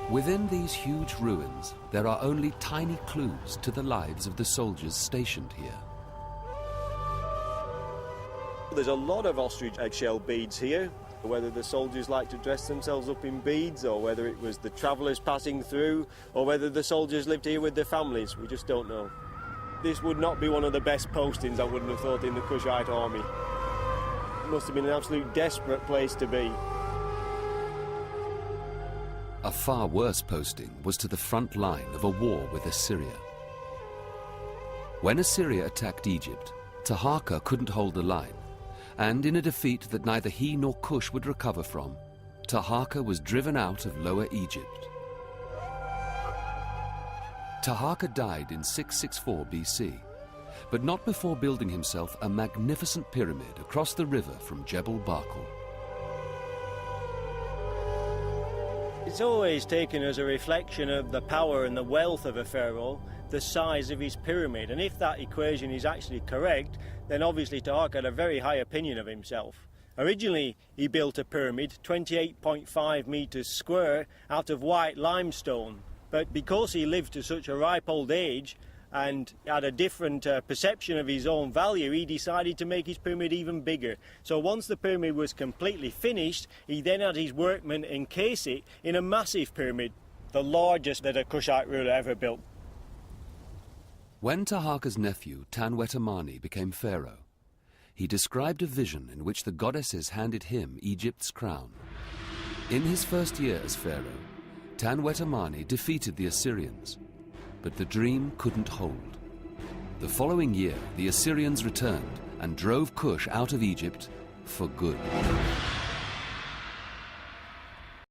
Within these huge ruins, there are only tiny clues to the lives of the soldiers stationed here. There's a lot of ostrich eggshell beads here. Whether the soldiers like to dress themselves up in beads, or whether it was the travellers passing through, or whether the soldiers lived here with their families, we just don't know. This would not be one of the best postings, I wouldn't have thought, in the Kushite army. It must have been an absolute desperate place to be. A far worse posting was to the front line of a war with Assyria. When Assyria attacked Egypt, Taharqa couldn't hold the line, and in a defeat that neither he nor Kush would recover from, Taharqa was driven out of Lower Egypt. Taharqa died in 664 BC, but not before building himself a magnificent pyramid across the river from Jebel Barkal. It's always taken as a reflection of the power and the wealth of a pharaoh, the size of his pyramid. And if that equation is actually correct, then obviously Taharqa had a very high opinion of himself. Originally, he built a pyramid 28.5 meters square out of white limestone. But because he lived to such a ripe old age and had a different perception of his own value, he decided to make his pyramid even bigger. So once the pyramid was completely finished, he then had his workmen encase it in a massive pyramid, the largest that a Kushite ruler ever built. When Taharqa's nephew, Tanwetamani, became pharaoh, he described a vision in which the goddesses handed him Egypt's crown. In his first year as pharaoh, Tanwetamani defeated the Assyrians, but the dream couldn't hold. The following year, the Assyrians returned and drove Kush out of Egypt for good.